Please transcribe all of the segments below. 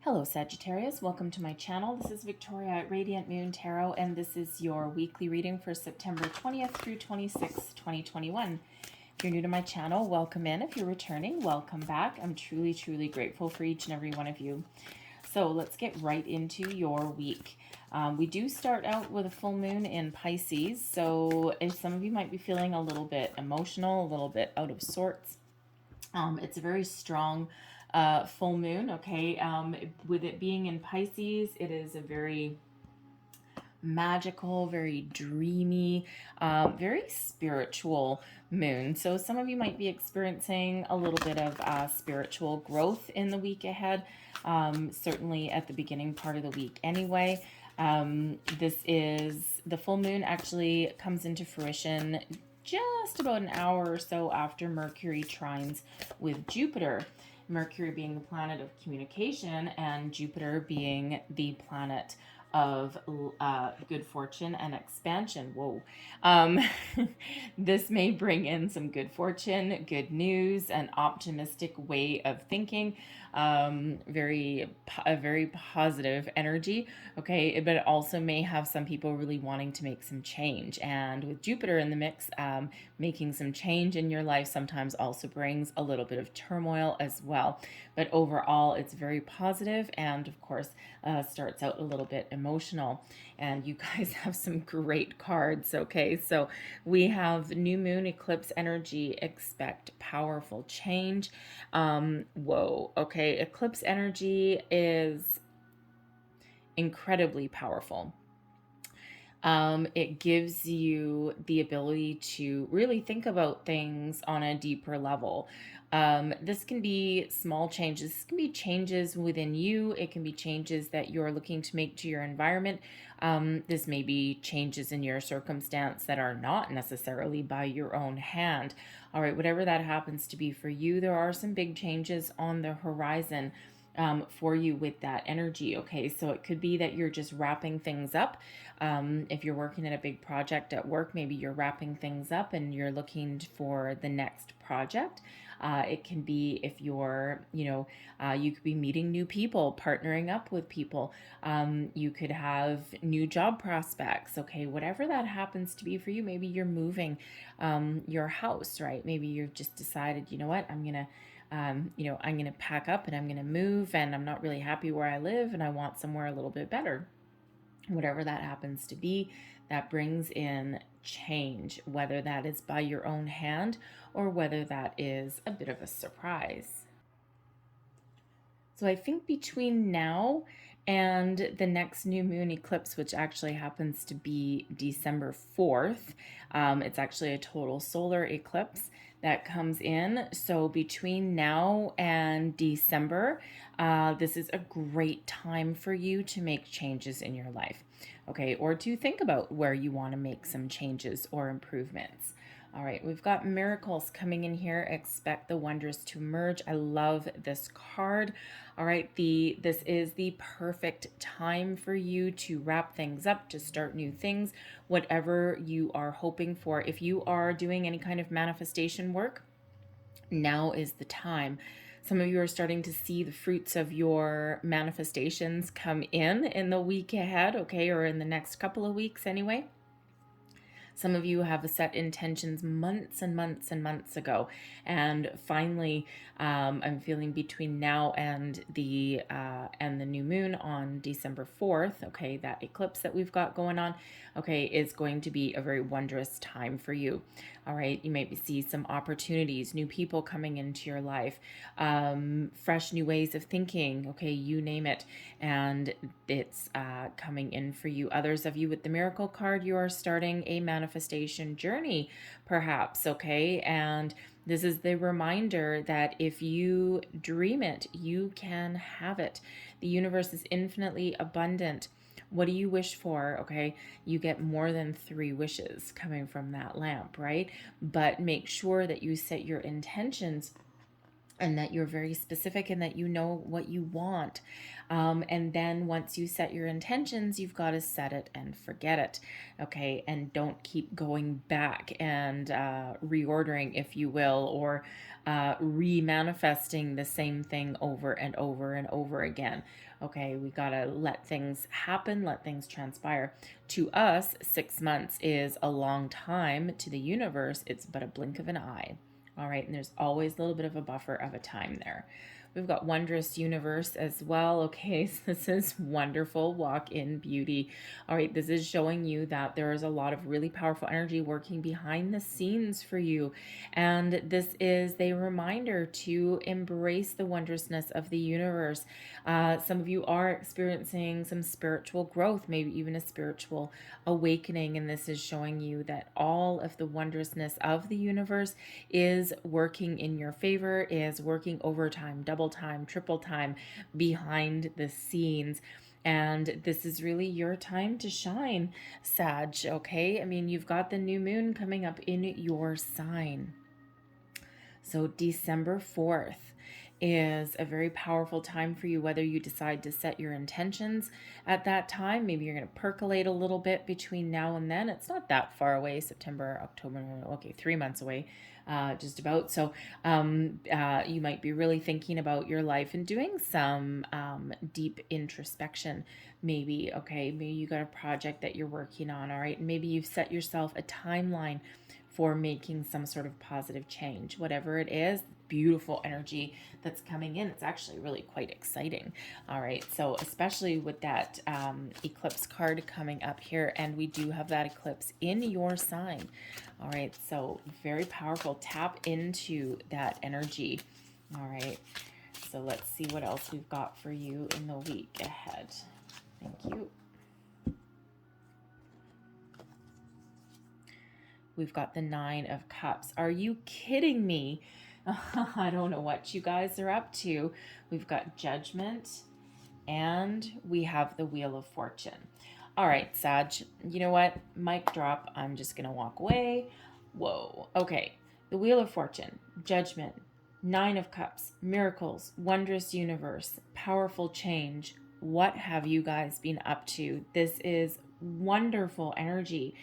Hello Sagittarius, welcome to my channel. This is Victoria at Radiant Moon Tarot, and this is your weekly reading for September 20th through 26th, 2021. If you're new to my channel, welcome in. If you're returning, welcome back. I'm truly grateful for each and every one of you. So let's get right into your week. We do start out with a full moon in Pisces, so if some of you might be feeling a little bit emotional, a little bit out of sorts, it's a very strong full moon, okay? With it being in Pisces, it is a very magical, very dreamy, very spiritual moon. So some of you might be experiencing a little bit of spiritual growth in the week ahead, certainly at the beginning part of the week anyway. This is the full moon actually comes into fruition just about an hour or so after Mercury trines with Jupiter. Mercury being the planet of communication and Jupiter being the planet of good fortune and expansion. Whoa. This may bring in some good fortune, good news, an optimistic way of thinking, a very positive energy, okay? But it also may have some people really wanting to make some change. And with Jupiter in the mix, making some change in your life sometimes also brings a little bit of turmoil as well. But overall, it's very positive and, of course, starts out a little bit emotional. And you guys have some great cards, okay? So we have new moon eclipse energy, expect powerful change. Whoa, okay. Eclipse energy is incredibly powerful. It gives you the ability to really think about things on a deeper level. This can be small changes. This can be changes within you. It can be changes that you're looking to make to your environment. This may be changes in your circumstance that are not necessarily by your own hand. All right, whatever that happens to be for you, there are some big changes on the horizon for you with that energy. Okay, so it could be that you're just wrapping things up. If you're working at a big project at work, maybe you're wrapping things up and you're looking for the next project. It can be if you're, you could be meeting new people, partnering up with people. You could have new job prospects. Okay, whatever that happens to be for you. Maybe you're moving your house, right? Maybe you've just decided, you know what, I'm going to pack up and I'm going to move, and I'm not really happy where I live and I want somewhere a little bit better. Whatever that happens to be, that brings in change, whether that is by your own hand or whether that is a bit of a surprise. So I think between now and the next new moon eclipse, which actually happens to be December 4th, it's actually a total solar eclipse that comes in. So between now and December, this is a great time for you to make changes in your life, okay, or to think about where you want to make some changes or improvements. All right, we've got miracles coming in here. Expect the wondrous to emerge. I love this card. All right, this is the perfect time for you to wrap things up, to start new things, whatever you are hoping for. If you are doing any kind of manifestation work, now is the time. Some of you are starting to see the fruits of your manifestations come in the week ahead, okay, or in the next couple of weeks anyway. Some of you have set intentions months and months and months ago, and finally, I'm feeling between now and the new moon on December 4th. Okay, that eclipse that we've got going on, okay, is going to be a very wondrous time for you. All right, you might see some opportunities, new people coming into your life, fresh new ways of thinking. Okay, you name it, and it's coming in for you. Others of you with the miracle card, you are starting a manifestation journey, perhaps, okay? And this is the reminder that if you dream it, you can have it. The universe is infinitely abundant. What do you wish for? Okay, you get more than 3 wishes coming from that lamp, right? But make sure that you set your intentions and that you're very specific and that you know what you want. And then once you set your intentions, you've got to set it and forget it. Okay. And don't keep going back and reordering, if you will, or re-manifesting the same thing over and over and over again. Okay, we got to let things happen, let things transpire. To us, 6 months is a long time. To the universe, it's but a blink of an eye. All right, and there's always a little bit of a buffer of a time there. We've got Wondrous Universe as well. Okay, so this is wonderful. Walk in beauty. All right, this is showing you that there is a lot of really powerful energy working behind the scenes for you. And this is a reminder to embrace the wondrousness of the universe. Some of you are experiencing some spiritual growth, maybe even a spiritual awakening. And this is showing you that all of the wondrousness of the universe is working in your favor, is working overtime, double time, triple time behind the scenes. And this is really your time to shine, Sag, okay? I mean, you've got the new moon coming up in your sign. So December 4th is a very powerful time for you, whether you decide to set your intentions at that time. Maybe you're going to percolate a little bit between now and then. It's not that far away. September, October, okay, 3 months away, just about. So you might be really thinking about your life and doing some deep introspection. Maybe, okay, maybe you got a project that you're working on, all right? And maybe you've set yourself a timeline for making some sort of positive change. Whatever it is, beautiful energy that's coming in. It's actually really quite exciting. All right, so especially with that eclipse card coming up here, and we do have that eclipse in your sign. All right, so very powerful. Tap into that energy. All right, so let's see what else we've got for you in the week ahead. Thank you. We've got the 9 of Cups. Are you kidding me? I don't know what you guys are up to. We've got Judgment and we have the Wheel of Fortune. All right, Sag, you know what? Mic drop. I'm just going to walk away. Whoa. Okay. The Wheel of Fortune, Judgment, 9 of Cups, miracles, wondrous universe, powerful change. What have you guys been up to? This is wonderful energy.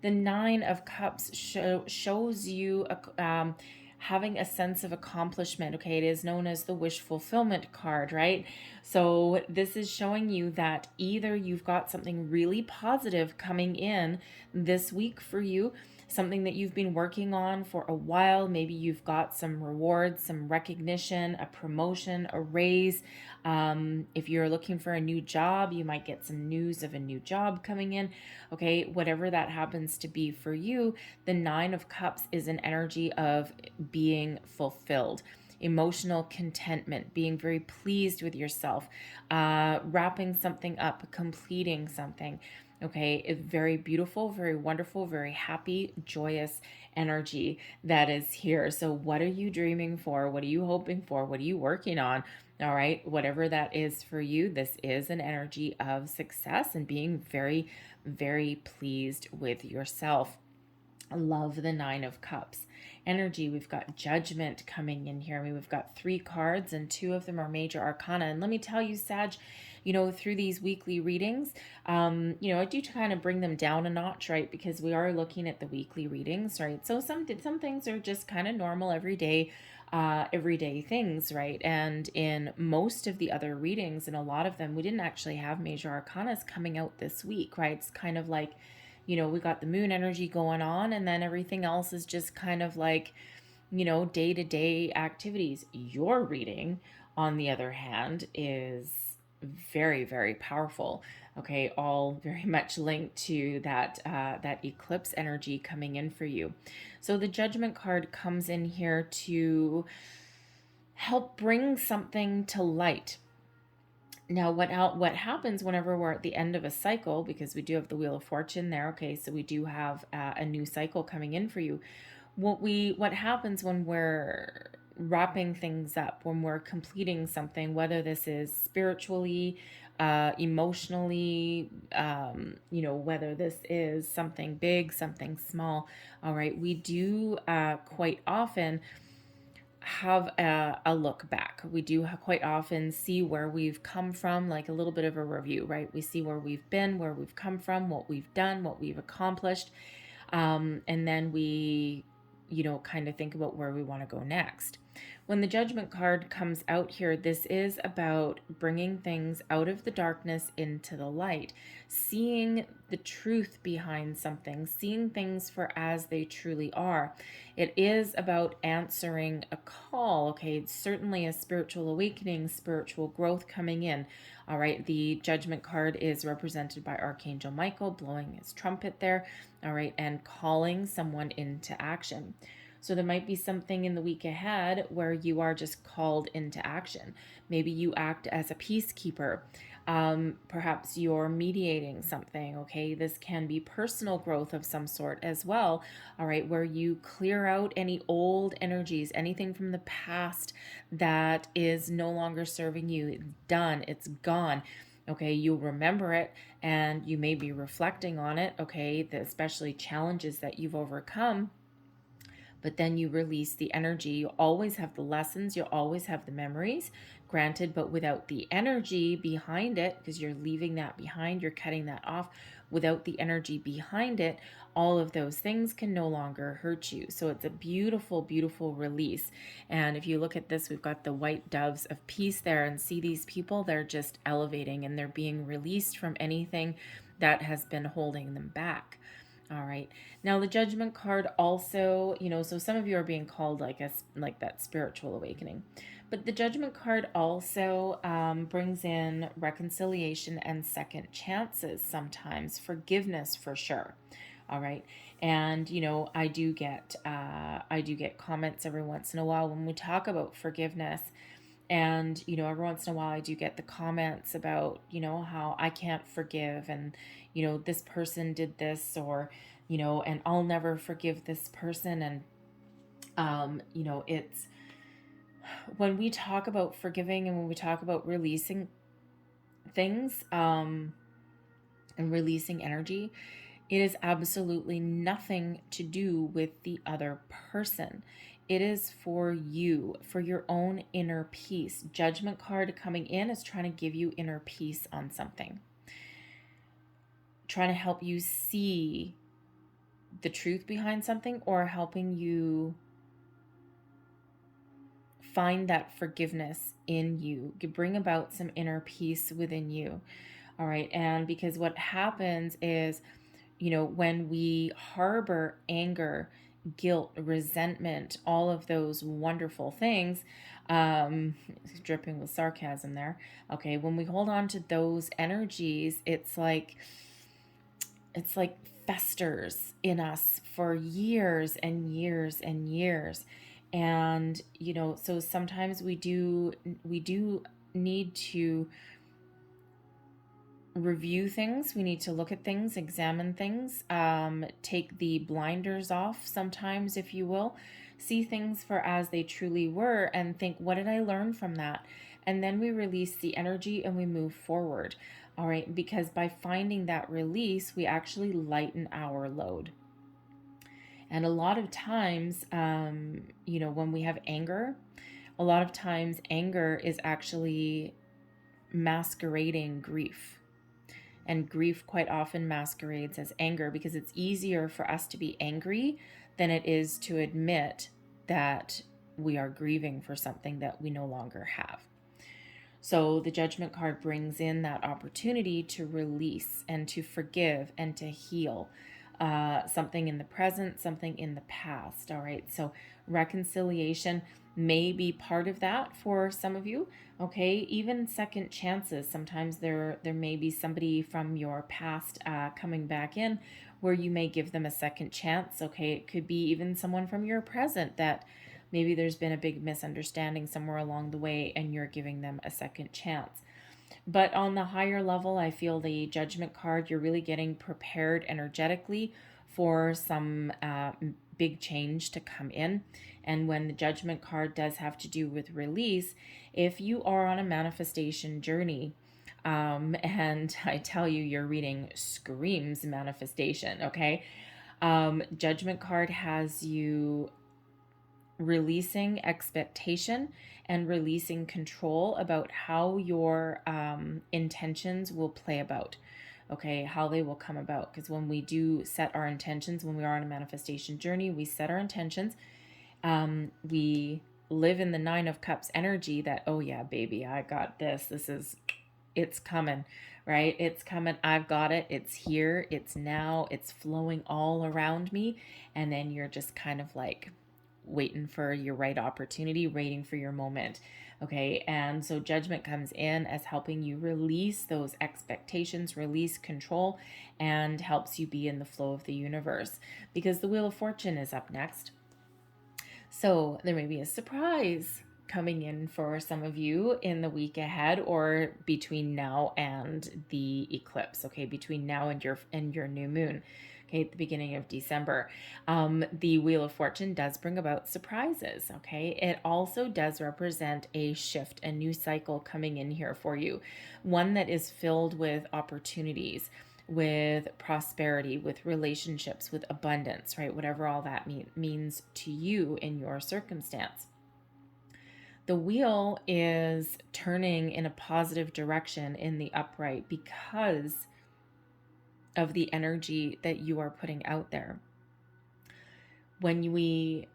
The 9 of Cups shows you having a sense of accomplishment. Okay, it is known as the wish fulfillment card, right? So this is showing you that either you've got something really positive coming in this week for you, something that you've been working on for a while. Maybe you've got some rewards, some recognition, a promotion, a raise. If you're looking for a new job, you might get some news of a new job coming in. Okay, whatever that happens to be for you, the 9 of Cups is an energy of being fulfilled, emotional contentment, being very pleased with yourself, wrapping something up, completing something. Okay, it's very beautiful, very wonderful, very happy, joyous energy that is here. So what are you dreaming for? What are you hoping for? What are you working on? All right, whatever that is for you, this is an energy of success and being very, very pleased with yourself. I love the 9 of Cups energy. We've got Judgment coming in here. I mean, we've got 3 cards and 2 of them are major arcana. And let me tell you, Sag, you know, through these weekly readings, you know, I do kind of bring them down a notch, right? Because we are looking at the weekly readings, right? So some things are just kind of normal, everyday things, right? And in most of the other readings, and a lot of them, we didn't actually have major arcanas coming out this week, right? It's kind of like, you know, we got the moon energy going on, and then everything else is just kind of like, you know, day-to-day activities. Your reading, on the other hand, is very, very powerful. Okay, all very much linked to that eclipse energy coming in for you. So the Judgment card comes in here to help bring something to light. Now, what happens whenever we're at the end of a cycle, because we do have the Wheel of Fortune there, okay, so we do have a new cycle coming in for you. What happens when we're wrapping things up, when we're completing something, whether this is spiritually, emotionally, you know, whether this is something big, something small, all right, we do quite often have a look back. We do quite often see where we've come from, like a little bit of a review, right? We see where we've been, where we've come from, what we've done, what we've accomplished. And then we, kind of think about where we want to go next. When the Judgment card comes out here, this is about bringing things out of the darkness into the light, seeing the truth behind something, seeing things for as they truly are. It is about answering a call, okay? It's certainly a spiritual awakening, spiritual growth coming in. All right, the Judgment card is represented by Archangel Michael blowing his trumpet there, all right, and calling someone into action. So there might be something in the week ahead where you are just called into action. Maybe you act as a peacekeeper. Perhaps you're mediating something, okay? This can be personal growth of some sort as well, all right, where you clear out any old energies, anything from the past that is no longer serving you. It's done, it's gone. Okay, you'll remember it and you may be reflecting on it, okay, especially challenges that you've overcome. But then you release the energy. You always have the lessons, you always have the memories, granted, but without the energy behind it, because you're leaving that behind, you're cutting that off. Without the energy behind it, all of those things can no longer hurt you. So it's a beautiful, beautiful release. And if you look at this, we've got the white doves of peace there, and see these people, they're just elevating and they're being released from anything that has been holding them back. All right. Now the Judgment card also, so some of you are being called like that spiritual awakening, but the Judgment card also brings in reconciliation and second chances, sometimes forgiveness for sure. All right. And I do get comments every once in a while when we talk about forgiveness. And every once in a while I do get the comments about how I can't forgive, and this person did this, or and I'll never forgive this person. And it's when we talk about forgiving and when we talk about releasing things and releasing energy, it is absolutely nothing to do with the other person. It is for you, for your own inner peace. Judgment card coming in is trying to give you inner peace on something, trying to help you see the truth behind something, or helping you find that forgiveness in you, bring about some inner peace within you. All right. And because what happens is, when we harbor anger, guilt, resentment, all of those wonderful things, dripping with sarcasm there. Okay. When we hold on to those energies, it's like festers in us for years and years and years. And, so sometimes we do need to review things. We need to look at things, examine things, take the blinders off sometimes, if you will, see things for as they truly were, and think, what did I learn from that? And then we release the energy and we move forward. All right, because by finding that release, we actually lighten our load. And a lot of times, when we have anger, a lot of times anger is actually masquerading grief. And grief quite often masquerades as anger, because it's easier for us to be angry than it is to admit that we are grieving for something that we no longer have. So the Judgment card brings in that opportunity to release and to forgive and to heal something in the present, something in the past. All right. So reconciliation may be part of that for some of you. Okay. Even second chances. Sometimes there may be somebody from your past coming back in where you may give them a second chance. Okay. It could be even someone from your present that maybe there's been a big misunderstanding somewhere along the way and you're giving them a second chance. But on the higher level, I feel the Judgment card, you're really getting prepared energetically for some big change to come in. And when the Judgment card does have to do with release, if you are on a manifestation journey, and I tell you, your reading screams manifestation, okay? Judgment card has you releasing expectation and releasing control about how your intentions will play about. Okay, how they will come about. Because when we do set our intentions, when we are on a manifestation journey, we set our intentions. We live in the Nine of Cups energy that, oh yeah, baby, I got this. It's coming, right? It's coming. I've got it. It's here. It's now. It's flowing all around me. And then you're just kind of like waiting for your right opportunity, waiting for your moment. Okay. And so judgment comes in as helping you release those expectations, release control, and helps you be in the flow of the universe, because the Wheel of Fortune is up next. So there may be a surprise coming in for some of you in the week ahead, or between now and the eclipse. Okay, between now and your new moon. Okay, at the beginning of December. The Wheel of Fortune does bring about surprises. Okay, it also does represent a shift, a new cycle coming in here for you, one that is filled with opportunities, with prosperity, with relationships, with abundance, right? Whatever all that means to you in your circumstance. The wheel is turning in a positive direction in the upright because of the energy that you are putting out there. When we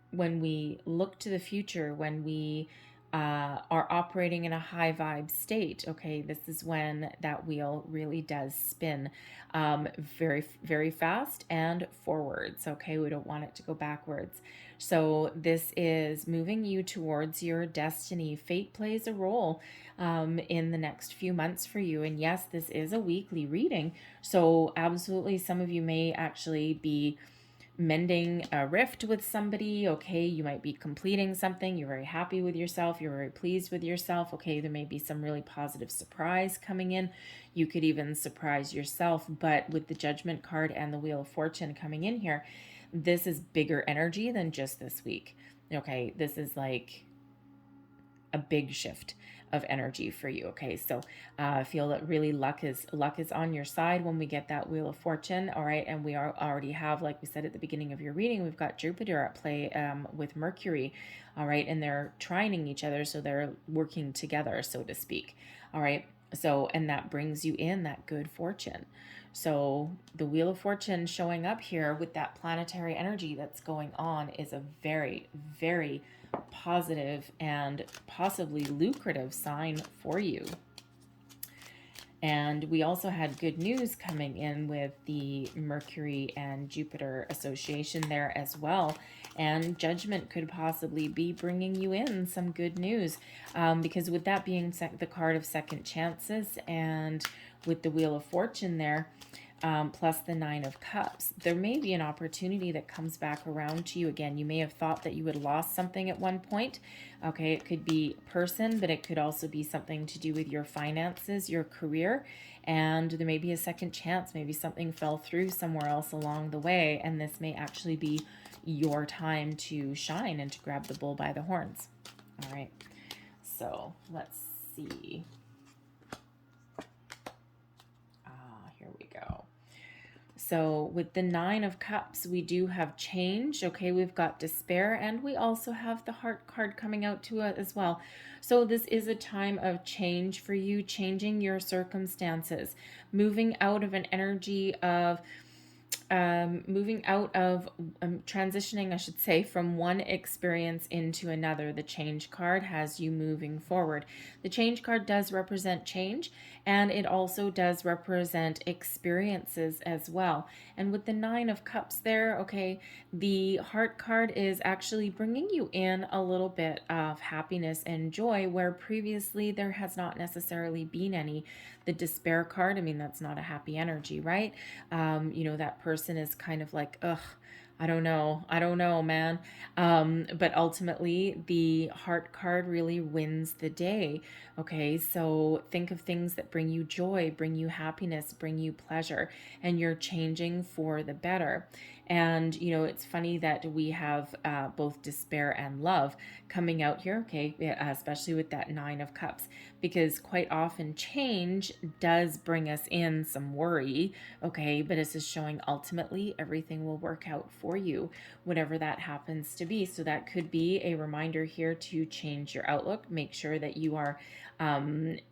look to the future, when we are operating in a high vibe state, okay, this is when that wheel really does spin very, very fast and forwards. Okay, we don't want it to go backwards. So this is moving you towards your destiny. Fate plays a role in the next few months for you. And yes, this is a weekly reading. So absolutely, some of you may actually be mending a rift with somebody. Okay, you might be completing something. You're very happy with yourself. You're very pleased with yourself. Okay, there may be some really positive surprise coming in. You could even surprise yourself. But with the Judgment card and the Wheel of Fortune coming in here, this is bigger energy than just this week. Okay, this is like a big shift of energy for you. Okay, so I feel that really luck is on your side when we get that Wheel of Fortune. All right, and we already have, like we said at the beginning of your reading, we've got Jupiter at play with Mercury. All right, and they're trining each other, so they're working together, so to speak. All right, so and that brings you in that good fortune. So the Wheel of Fortune showing up here with that planetary energy that's going on is a very, very positive and possibly lucrative sign for you. And we also had good news coming in with the Mercury and Jupiter association there as well. And Judgment could possibly be bringing you in some good news, because with that being the card of second chances, and with the Wheel of Fortune there, plus the Nine of Cups, there may be an opportunity that comes back around to you again. You may have thought that you had lost something at one point. Okay, it could be a person, but it could also be something to do with your finances, your career, and there may be a second chance. Maybe something fell through somewhere else along the way, and this may actually be your time to shine and to grab the bull by the horns. All right, so let's see. Here we go. So with the Nine of Cups, we do have change. Okay, we've got despair, and we also have the Heart card coming out to us as well. So this is a time of change for you, changing your circumstances, moving out of an energy of transitioning, I should say, from one experience into another. The change card has you moving forward. The change card does represent change, and it also does represent experiences as well. And with the Nine of Cups there, okay, the Heart card is actually bringing you in a little bit of happiness and joy where previously there has not necessarily been any. The Despair card, I mean, that's not a happy energy, right? That person is kind of like, ugh, I don't know, man. But ultimately, the Heart card really wins the day. Okay, so think of things that bring you joy, bring you happiness, bring you pleasure, and you're changing for the better. And, you know, it's funny that we have both despair and love coming out here, okay, especially with that Nine of Cups, because quite often change does bring us in some worry, okay, but this is showing ultimately everything will work out for you, whatever that happens to be. So that could be a reminder here to change your outlook, make sure that you are in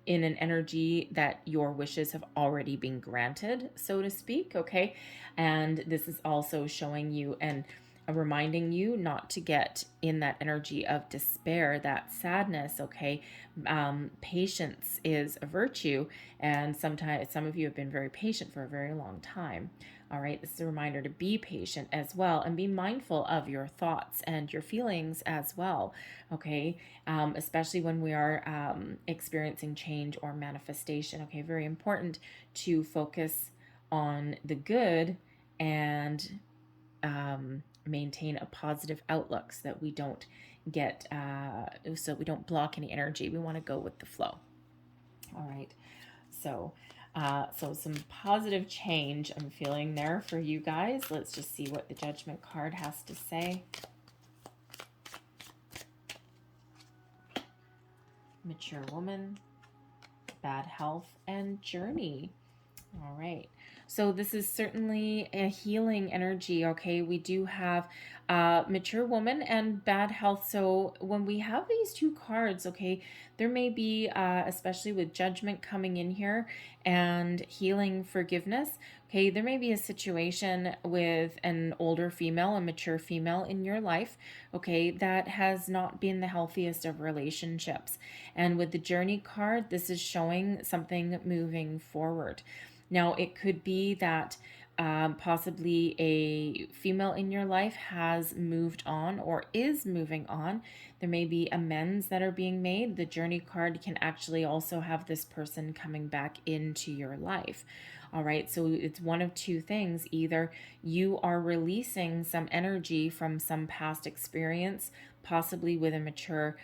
an energy that your wishes have already been granted, so to speak, okay? And this is also showing you and reminding you not to get in that energy of despair, that sadness, okay? Patience is a virtue, and sometimes some of you have been very patient for a very long time. All right, this is a reminder to be patient as well and be mindful of your thoughts and your feelings as well, okay? Especially when we are experiencing change or manifestation, okay? Very important to focus on the good and maintain a positive outlook so that we don't get, so we don't block any energy. We want to go with the flow. All right, so so some positive change I'm feeling there for you guys. Let's just see what the Judgment card has to say. Mature woman, bad health, and journey. All right. So this is certainly a healing energy, okay? We do have mature woman and bad health. So when we have these two cards, okay, there may be, especially with judgment coming in here and healing forgiveness, okay, there may be a situation with an older female, a mature female in your life, okay, that has not been the healthiest of relationships. And with the journey card, this is showing something moving forward. Now, it could be that possibly a female in your life has moved on or is moving on. There may be amends that are being made. The journey card can actually also have this person coming back into your life. All right, so it's one of two things. Either you are releasing some energy from some past experience, possibly with a mature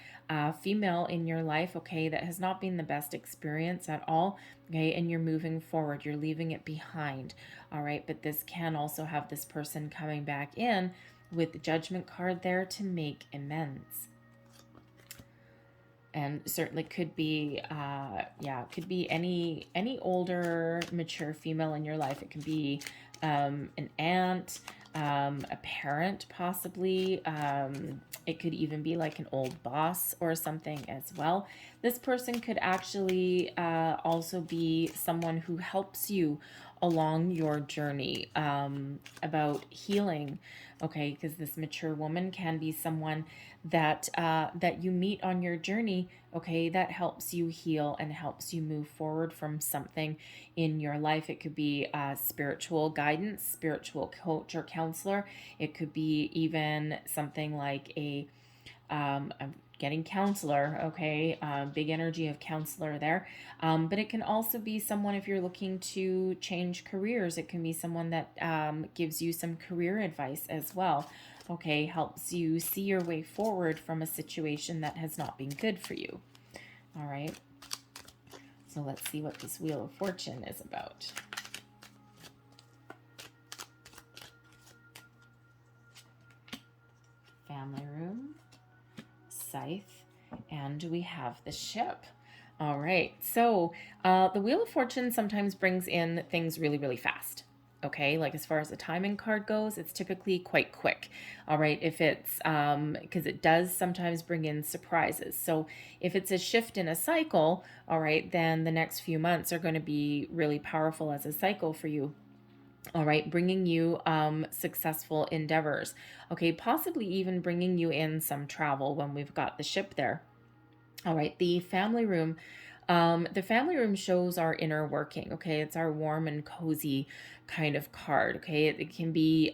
female in your life, okay, that has not been the best experience at all, okay, and you're moving forward, you're leaving it behind, all right, but this can also have this person coming back in with the Judgment card there to make amends. And certainly could be it could be any older mature female in your life. It could be an aunt, a parent possibly. It could even be like an old boss or something as well. This person could actually also be someone who helps you along your journey about healing, okay, because this mature woman can be someone that that you meet on your journey, okay, that helps you heal and helps you move forward from something in your life. It could be spiritual guidance, spiritual coach or counselor. It could be even something like I'm getting counselor, okay, big energy of counselor there. But it can also be someone, if you're looking to change careers, it can be someone that gives you some career advice as well, okay, helps you see your way forward from a situation that has not been good for you. All right, so let's see what this Wheel of Fortune is about. Family room, Scythe, and we have the Ship. All right, so the Wheel of Fortune sometimes brings in things really, really fast. Okay, like as far as the timing card goes, it's typically quite quick. All right, if it's because it does sometimes bring in surprises. So if it's a shift in a cycle, all right, then the next few months are going to be really powerful as a cycle for you. All right, bringing you successful endeavors. Okay, possibly even bringing you in some travel when we've got the Ship there. All right, the family room. The family room shows our inner working, okay? It's our warm and cozy kind of card, okay? It can be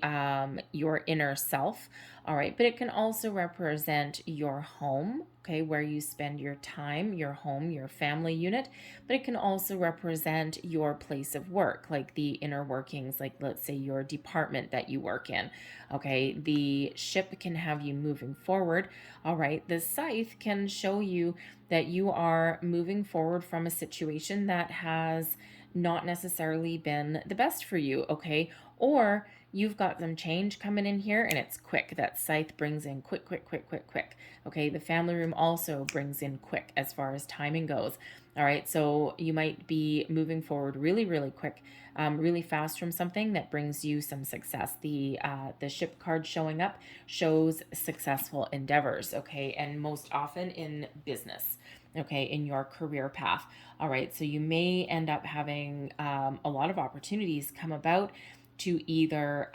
your inner self, all right? But it can also represent your home, okay? Where you spend your time, your home, your family unit. But it can also represent your place of work, like the inner workings, like let's say your department that you work in, okay? The Ship can have you moving forward, all right? The Scythe can show you that you are moving forward from a situation that has not necessarily been the best for you, okay? Or you've got some change coming in here and it's quick. That scythe brings in quick, quick, quick, quick, quick. Okay, the family room also brings in quick as far as timing goes. All right, so you might be moving forward really, really quick, really fast from something that brings you some success. The ship card showing up shows successful endeavors, okay, and most often in business, okay, in your career path. All right, so you may end up having a lot of opportunities come about to either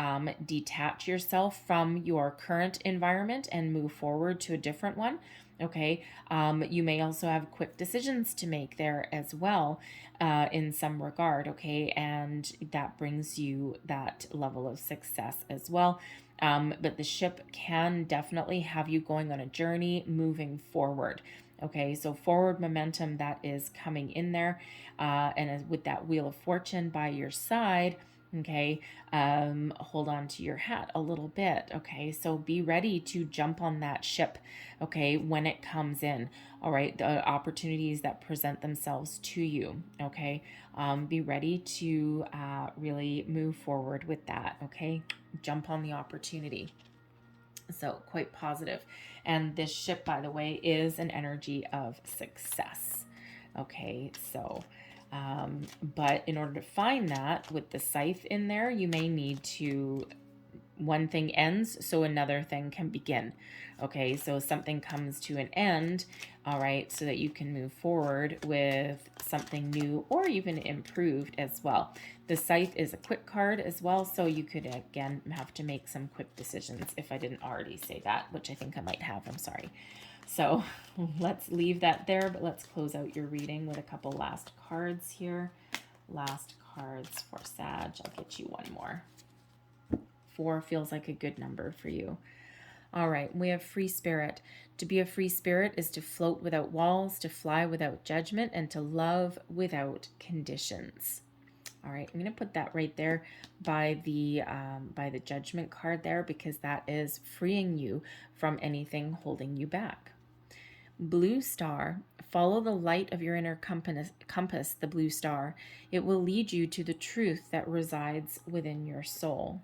detach yourself from your current environment and move forward to a different one. Okay, you may also have quick decisions to make there as well, in some regard. Okay, and that brings you that level of success as well. But the ship can definitely have you going on a journey moving forward. Okay, so forward momentum that is coming in there, and with that Wheel of Fortune by your side. Okay, hold on to your hat a little bit. Okay, so be ready to jump on that ship, okay, when it comes in. All right, the opportunities that present themselves to you. Okay, be ready to really move forward with that. Okay, jump on the opportunity. So quite positive. And this ship, by the way, is an energy of success. Okay, so but in order to find that with the scythe in there, you may need to, one thing ends so another thing can begin. Okay, so something comes to an end, all right, so that you can move forward with something new or even improved as well. The scythe is a quick card as well, so you could again have to make some quick decisions if I didn't already say that, which I think I might have. I'm sorry. So let's leave that there, but let's close out your reading with a couple last cards here. Last cards for Sag. I'll get you one more. 4 feels like a good number for you. All right, we have free spirit. To be a free spirit is to float without walls, to fly without judgment, and to love without conditions. All right, I'm going to put that right there by the judgment card there, because that is freeing you from anything holding you back. Blue star, follow the light of your inner compass, the blue star. It will lead you to the truth that resides within your soul.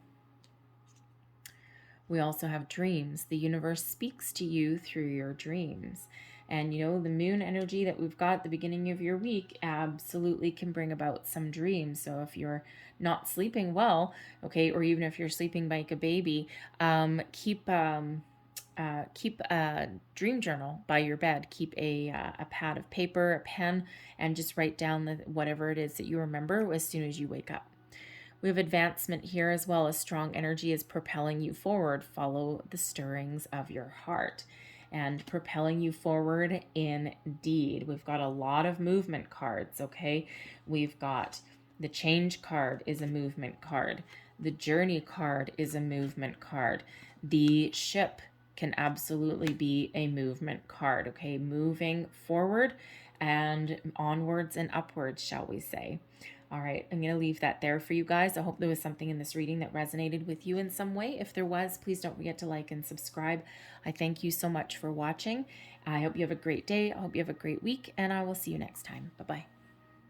We also have dreams. The universe speaks to you through your dreams. And you know, the moon energy that we've got at the beginning of your week absolutely can bring about some dreams. So if you're not sleeping well, okay, or even if you're sleeping like a baby, keep a dream journal by your bed. Keep a pad of paper, a pen, and just write down whatever it is that you remember as soon as you wake up. We have advancement here as well as strong energy is propelling you forward. Follow the stirrings of your heart and propelling you forward indeed. We've got a lot of movement cards, okay? We've got the change card is a movement card. The journey card is a movement card. The ship can absolutely be a movement card, okay? Moving forward and onwards and upwards, shall we say. All right, I'm going to leave that there for you guys. I hope there was something in this reading that resonated with you in some way. If there was, please don't forget to like and subscribe. I thank you so much for watching. I hope you have a great day. I hope you have a great week, and I will see you next time. Bye-bye.